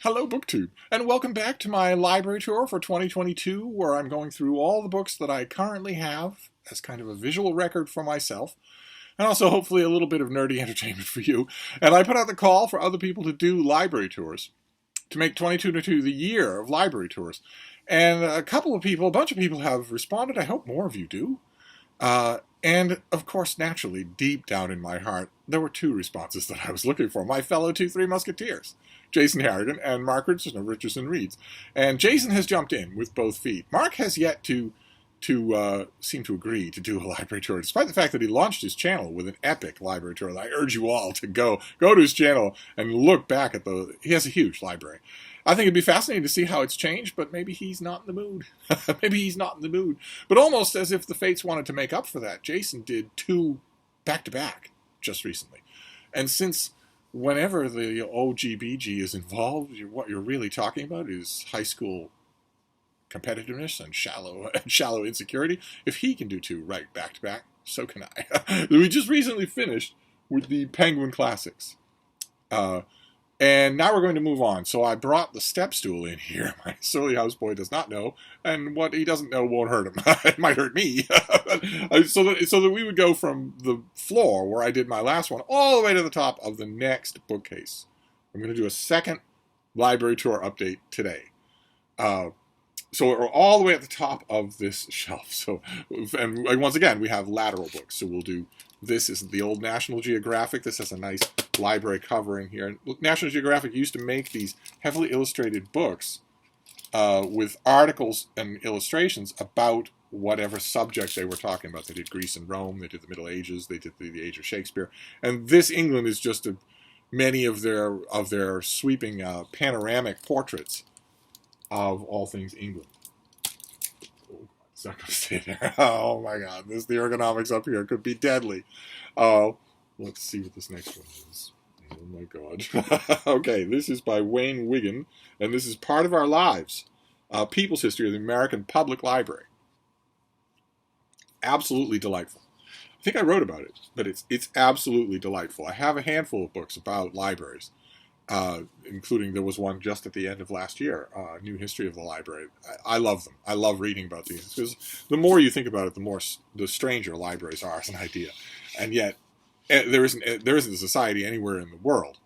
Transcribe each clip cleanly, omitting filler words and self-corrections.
Hello, BookTube, and welcome back to my library tour for 2022, where I'm going through all the books that I currently have as kind of a visual record for myself, and also hopefully a little bit of nerdy entertainment for you. And I put out the call for other people to do library tours, to make 2022 the year of library tours. And a bunch of people have responded. I hope more of you do. And, of course, naturally, deep down in my heart, there were two responses that I was looking for. My fellow Three Musketeers, Jason Harridan and Mark Richardson of Richardson Reads. And Jason has jumped in with both feet. Mark has yet to seem to agree to do a library tour, despite the fact that he launched his channel with an epic library tour. I urge you all to go to his channel and look back at he has a huge library. I think it'd be fascinating to see how it's changed, but maybe he's not in the mood. Maybe he's not in the mood. But almost as if the fates wanted to make up for that, Jason did two back-to-back just recently. And since whenever the OGBG is involved, what you're really talking about is high school competitiveness and shallow insecurity. If he can do two right back-to-back, so can I. We just recently finished with the Penguin Classics. And now we're going to move on. So I brought the step stool in here. My silly houseboy does not know, and what he doesn't know won't hurt him. It might hurt me. so that we would go from the floor, where I did my last one, all the way to the top of the next bookcase. I'm going to do a second library tour update today. So we're all the way at the top of this shelf. So, and once again, we have lateral books. So we'll do, this is the old National Geographic. This has a nice library cover in here. National Geographic used to make these heavily illustrated books with articles and illustrations about whatever subject they were talking about. They did Greece and Rome. They did the Middle Ages. They did the Age of Shakespeare. And this England is just many of their sweeping panoramic portraits of all things England. Oh, it's not going to stay there. Oh my God, the ergonomics up here could be deadly. Let's see what this next one is. Oh my God. Okay, this is by Wayne Wiggin, and this is Part of Our Lives, People's History of the American Public Library. Absolutely delightful. I think I wrote about it, but it's absolutely delightful. I have a handful of books about libraries. Including there was one just at the end of last year, New History of the Library. I love them. I love reading about these because the more you think about it, the stranger libraries are as an idea. And yet, there isn't a society anywhere in the world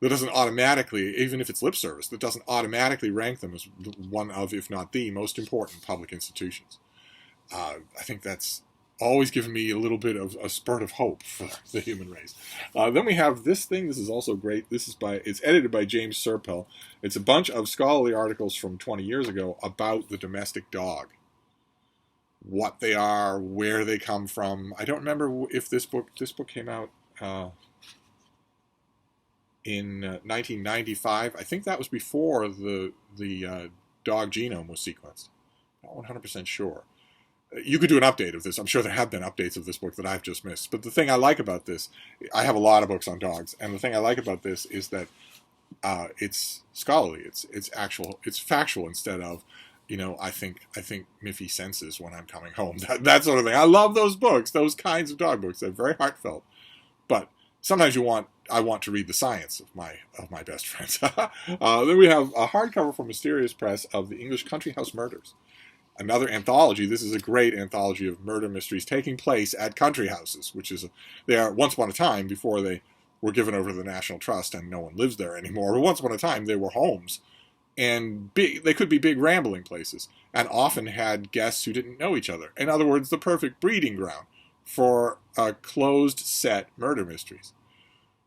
that doesn't automatically, even if it's lip service, that doesn't automatically rank them as one of, if not the most important public institutions. I think that's always given me a little bit of a spurt of hope for the human race. Then we have this thing. This is also great. It's edited by James Serpell. It's a bunch of scholarly articles from 20 years ago about the domestic dog. What they are, where they come from. I don't remember if this book came out in 1995. I think that was before the dog genome was sequenced. Not 100% sure. You could do an update of this. I'm sure there have been updates of this book that I've just missed. But the thing I like about this, I have a lot of books on dogs, and the thing I like about this is that it's scholarly. It's actual. It's factual instead of, I think Miffy senses when I'm coming home. That sort of thing. I love those books. Those kinds of dog books. They're very heartfelt. But sometimes I want to read the science of my best friends. Then we have a hardcover from Mysterious Press of the English Country House Murders. Another anthology. This is a great anthology of murder mysteries taking place at country houses, they are once upon a time, before they were given over to the National Trust and no one lives there anymore, but once upon a time they were homes, and they could be big rambling places, and often had guests who didn't know each other. In other words, the perfect breeding ground for closed set murder mysteries,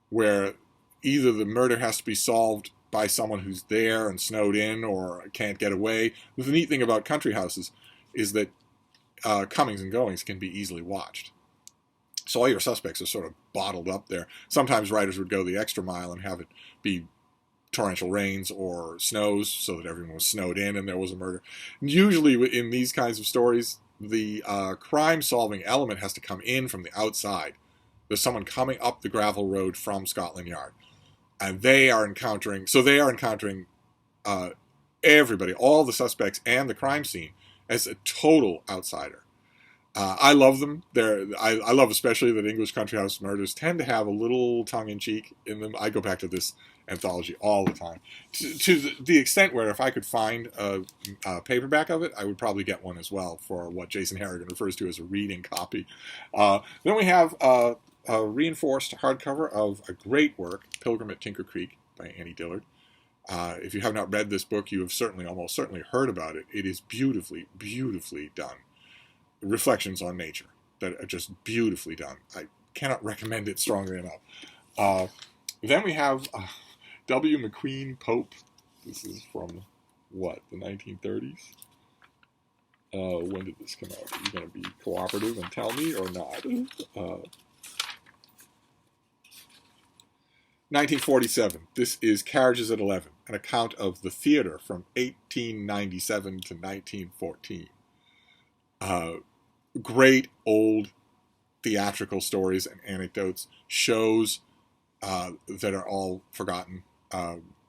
where either the murder has to be solved by someone who's there and snowed in or can't get away. The neat thing about country houses is that comings and goings can be easily watched. So all your suspects are sort of bottled up there. Sometimes writers would go the extra mile and have it be torrential rains or snows so that everyone was snowed in and there was a murder. Usually in these kinds of stories, the crime-solving element has to come in from the outside. There's someone coming up the gravel road from Scotland Yard. And they are encountering everybody, all the suspects and the crime scene, as a total outsider. I love them. I love especially that English Country House Murders tend to have a little tongue-in-cheek in them. I go back to this anthology all the time, to the extent where if I could find a paperback of it, I would probably get one as well for what Jason Harrigan refers to as a reading copy. Then we have a reinforced hardcover of a great work, Pilgrim at Tinker Creek by Annie Dillard. If you have not read this book, you have almost certainly heard about it. It is beautifully, beautifully done. Reflections on nature that are just beautifully done. I cannot recommend it strongly enough. Then we have W. McQueen Pope. This is from, what, the 1930s? When did this come out? Are you going to be cooperative and tell me or not? 1947. This is Carriages at 11, an account of the theater from 1897 to 1914. Great old theatrical stories and anecdotes, shows that are all forgotten,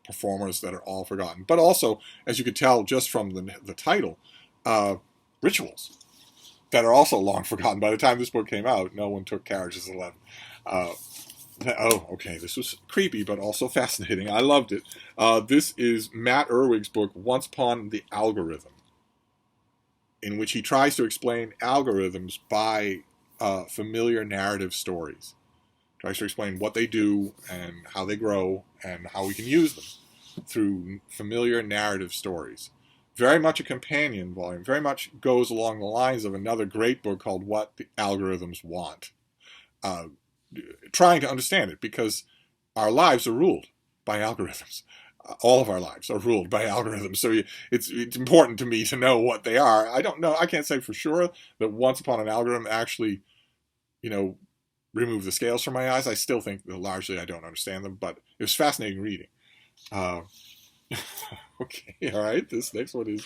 performers that are all forgotten, but also, as you could tell just from the title, rituals that are also long forgotten. By the time this book came out, no one took Carriages at 11. Oh, okay, this was creepy, but also fascinating. I loved it. This is Matt Irwig's book, Once Upon the Algorithm, in which he tries to explain algorithms by familiar narrative stories. Tries to explain what they do and how they grow and how we can use them through familiar narrative stories. Very much a companion volume, very much goes along the lines of another great book called What the Algorithms Want. Trying to understand it, because our lives are ruled by algorithms. All of our lives are ruled by algorithms. So it's important to me to know what they are. I don't know. I can't say for sure that Once Upon an Algorithm actually, remove the scales from my eyes. I still think that largely I don't understand them, but it was fascinating reading. Okay, all right. This next one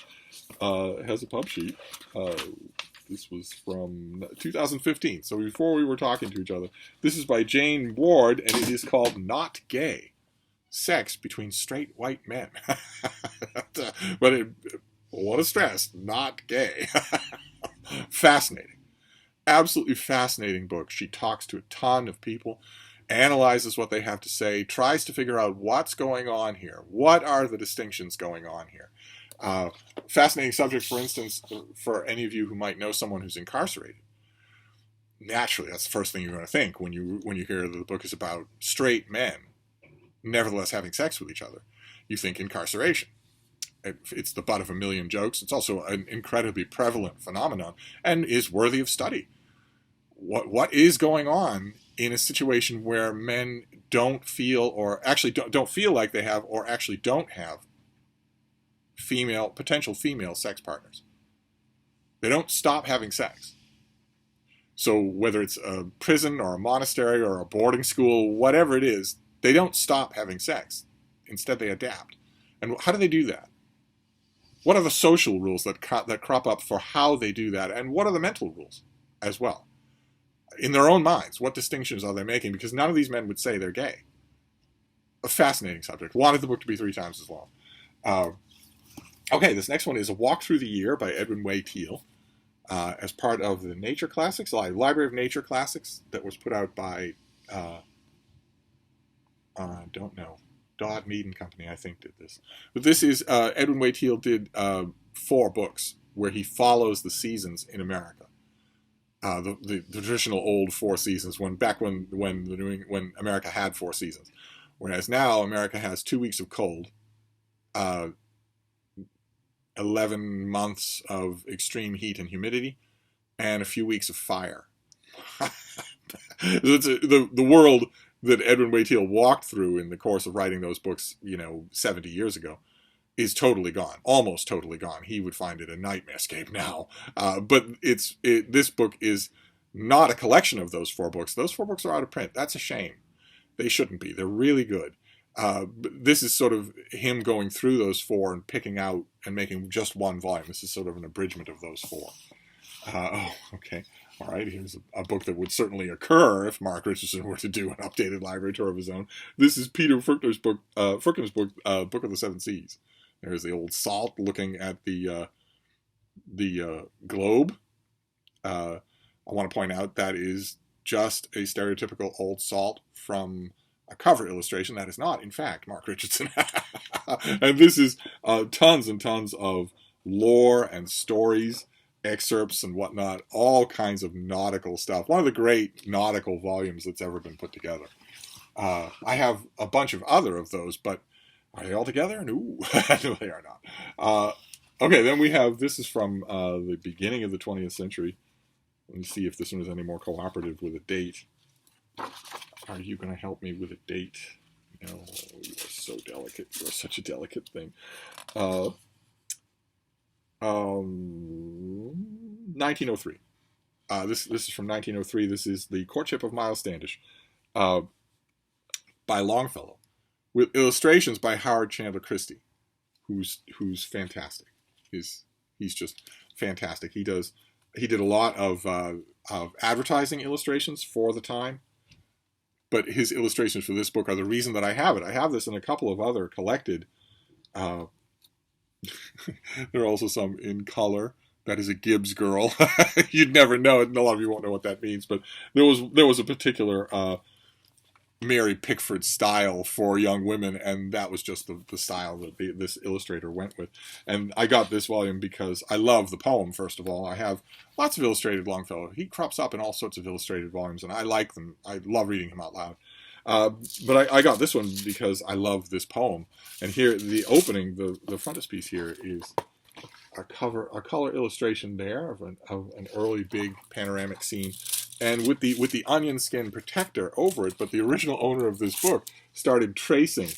has a pub sheet. This was from 2015, so before we were talking to each other. This is by Jane Ward, and it is called Not Gay: Sex Between Straight White Men. But I want to stress, not gay. Fascinating. Absolutely fascinating book. She talks to a ton of people, analyzes what they have to say, tries to figure out what's going on here. What are the distinctions going on here? Fascinating subject, for instance, for any of you who might know someone who's incarcerated. Naturally, that's the first thing you're going to think when you hear that the book is about straight men, nevertheless having sex with each other. You think incarceration. It's the butt of a million jokes. It's also an incredibly prevalent phenomenon and is worthy of study. What is going on in a situation where men don't feel, or actually don't feel like they have, or actually don't have potential female sex partners? They don't stop having sex. So whether it's a prison or a monastery or a boarding school, whatever it is, they don't stop having sex. Instead, they adapt. And how do they do that? What are the social rules that crop up for how they do that? And what are the mental rules as well? In their own minds, what distinctions are they making? Because none of these men would say they're gay. A fascinating subject. Wanted the book to be 3 times as long. Okay, this next one is A Walk Through the Year by Edwin Way Teale, as part of the Nature Classics, Library of Nature Classics, that was put out by, don't know, Dodd Mead and Company, I think, did this. But this is, Edwin Way Teale did 4 books where he follows the seasons in America. The traditional old 4 seasons, when America had 4 seasons. Whereas now America has 2 weeks of cold, 11 months of extreme heat and humidity, and a few weeks of fire. The world that Edwin Way Teale walked through in the course of writing those books, 70 years ago, is totally gone, almost totally gone. He would find it a nightmarescape now. But this book is not a collection of those 4 books. Those 4 books are out of print. That's a shame. They shouldn't be. They're really good. But this is sort of him going through those 4 and picking out and making just one volume. This is sort of an abridgment of those 4. Okay. All right, here's a book that would certainly occur if Mark Richardson were to do an updated library tour of his own. This is Peter Fricker's book, Book of the Seven Seas. There's the old salt looking at the globe. I want to point out that is just a stereotypical old salt from a cover illustration. That is not, in fact, Mark Richardson. And this is tons and tons of lore and stories, excerpts and whatnot, all kinds of nautical stuff. One of the great nautical volumes that's ever been put together. I have a bunch of other of those, but are they all together? No, no, they are not. Okay, then we have, this is from the beginning of the 20th century. Let me see if this one is any more cooperative with a date. Are you going to help me with a date? No, you are so delicate. You are such a delicate thing. 1903. This is from 1903. This is The Courtship of Miles Standish by Longfellow, with illustrations by Howard Chandler Christie, who's fantastic. He's just fantastic. He did a lot of advertising illustrations for the time, but his illustrations for this book are the reason that I have it. I have this in a couple of other collected. There are also some in color. That is a Gibbs girl. You'd never know it, and a lot of you won't know what that means. But there was a particular Mary Pickford style for young women, and that was just the style that this illustrator went with. And I got this volume because I love the poem, first of all. I have lots of illustrated Longfellow. He crops up in all sorts of illustrated volumes, and I like them. I love reading him out loud. But I got this one because I love this poem. And here, the opening, the frontispiece here is a color illustration there of an early big panoramic scene, and with the onion skin protector over it. But the original owner of this book started tracing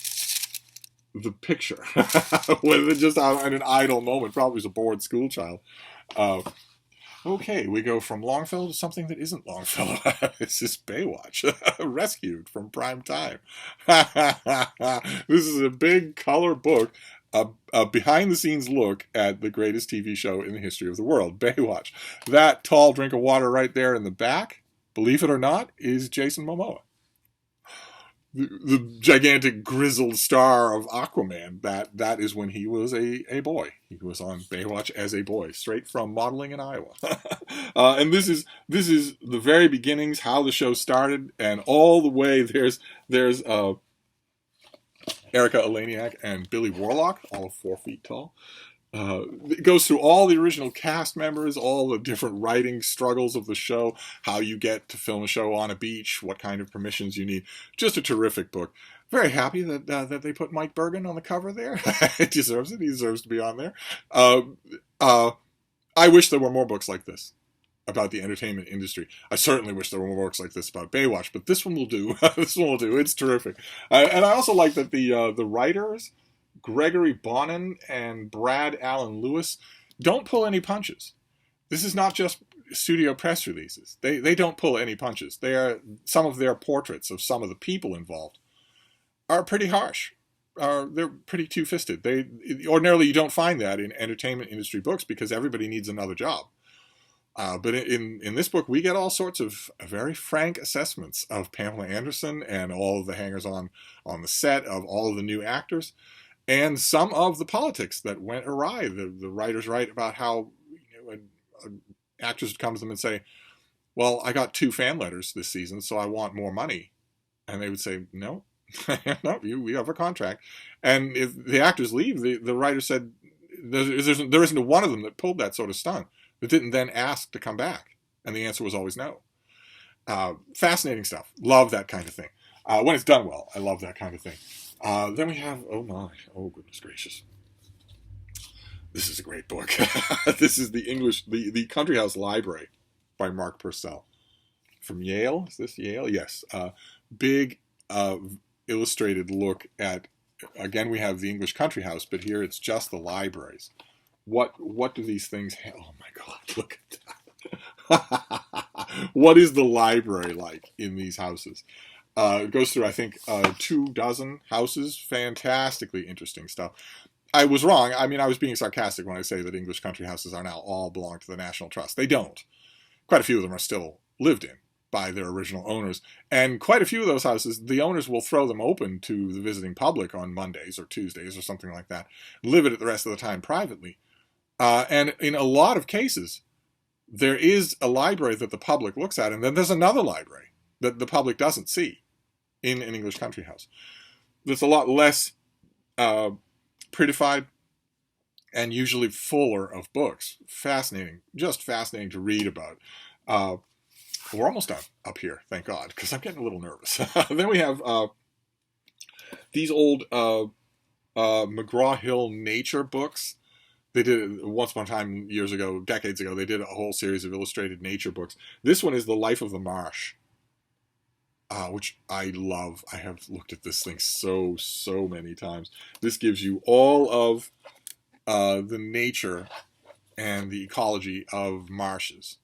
the picture with just in an idle moment, probably as a bored school child. Okay, we go from Longfellow to something that isn't Longfellow. This is Baywatch, rescued from prime time. This is a big color book, a behind-the-scenes look at the greatest TV show in the history of the world, Baywatch. That tall drink of water right there in the back, believe it or not, is Jason Momoa. The gigantic grizzled star of Aquaman. That is when he was a boy. He was on Baywatch as a boy, straight from modeling in Iowa. And this is the very beginnings, how the show started, and all the way there's Erica Eleniak and Billy Warlock, all 4 feet tall. It goes through all the original cast members, all the different writing struggles of the show, how you get to film a show on a beach, what kind of permissions you need. Just a terrific book. Very happy that they put Mike Bergen on the cover there. He deserves it. He deserves to be on there. I wish there were more books like this about the entertainment industry. I certainly wish there were more books like this about Baywatch, but this one will do. This one will do. It's terrific. And I also like that the writers, Gregory Bonin and Brad Allen Lewis, don't pull any punches. This is not just studio press releases. They don't pull any punches. Some of their portraits of some of the people involved are pretty harsh. They're pretty two-fisted. Ordinarily, you don't find that in entertainment industry books because everybody needs another job. But in this book, we get all sorts of very frank assessments of Pamela Anderson and all of the hangers-on on the set, of all of the new actors, and some of the politics that went awry. The writers write about how an actress would come to them and say, well, I got 2 fan letters this season, so I want more money. And they would say, no, no, we have a contract. And if the actors leave, the writer said, there isn't one of them that pulled that sort of stunt, that didn't then ask to come back. And the answer was always no. Fascinating stuff. Love that kind of thing. When it's done well, I love that kind of thing. Then we have, oh goodness gracious. This is a great book. This is the Country House Library by Mark Purcell. From Yale. Is this Yale? Yes. Big illustrated look at, again, we have the English Country House, but here it's just the libraries. What do these things have? Oh my God, look at that. What is the library like in these houses? It goes through, I think, 24 houses. Fantastically interesting stuff. I was wrong. I mean, I was being sarcastic when I say that English country houses are now all belong to the National Trust. They don't. Quite a few of them are still lived in by their original owners. And quite a few of those houses, the owners will throw them open to the visiting public on Mondays or Tuesdays or something like that. Live it the rest of the time privately. And in a lot of cases, there is a library that the public looks at, and then there's another library that the public doesn't see. in an English country house. That's a lot less prettified and usually fuller of books. Fascinating, just fascinating to read about. We're almost done up here, thank God, because I'm getting a little nervous. Then we have these old McGraw-Hill nature books. They did once upon a time, years ago, decades ago, they did a whole series of illustrated nature books. This one is The Life of the Marsh, which I love. I have looked at this thing so many times. This gives you all of the nature and the ecology of marshes.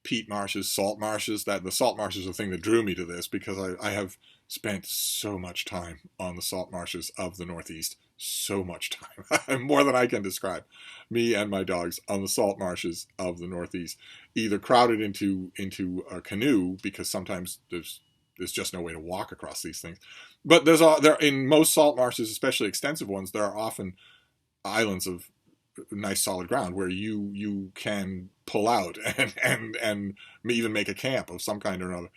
Peat marshes, salt marshes. The salt marshes are the thing that drew me to this, because I have spent so much time on the salt marshes of the Northeast. So much time, more than I can describe. Me and my dogs on the salt marshes of the Northeast, either crowded into a canoe, because sometimes there's just no way to walk across these things. But there in most salt marshes, especially extensive ones, there are often islands of nice solid ground where you can pull out and even make a camp of some kind or another.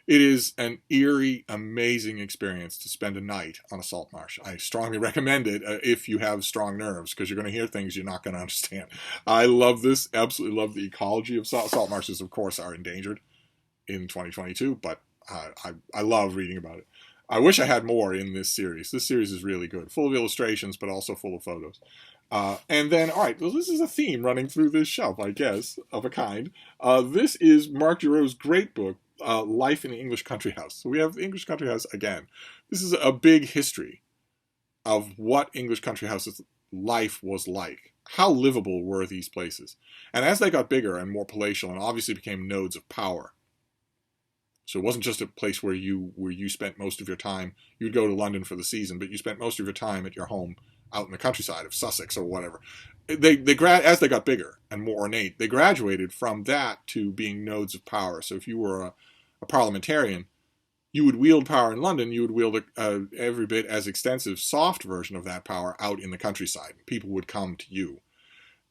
It is an eerie, amazing experience to spend a night on a salt marsh. I strongly recommend it if you have strong nerves, because you're going to hear things you're not going to understand. I love this, absolutely love the ecology of salt marshes. Of course, are endangered in 2022, but I love reading about it. I wish I had more in this series. This series is really good, full of illustrations, but also full of photos. And then, all right, well, this is a theme running through this shelf, I guess, of a kind. This is Mark Giroux's great book, Life in the English Country House. So we have the English Country House again. This is a big history of what English country houses life was like. How livable were these places? And as they got bigger and more palatial and obviously became nodes of power, so it wasn't just a place where you spent most of your time. You'd go to London for the season, but you spent most of your time at your home out in the countryside of Sussex or whatever. As they got bigger and more ornate, they graduated from that to being nodes of power. So if you were a parliamentarian, you would wield power in London. You would wield every bit as extensive, soft version of that power out in the countryside. People would come to you.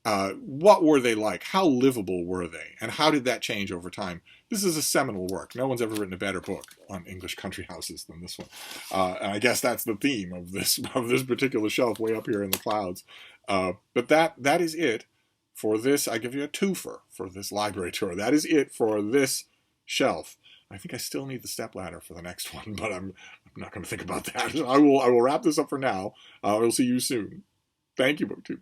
What were they like? How livable were they? And how did that change over time? This is a seminal work. No one's ever written a better book on English country houses than this one. And I guess that's the theme of this particular shelf way up here in the clouds. But that is it for this. I give you a twofer for this library tour. That is it for this shelf. I think I still need the stepladder for the next one, but I'm not going to think about that. I will wrap this up for now. I will see you soon. Thank you, BookTube.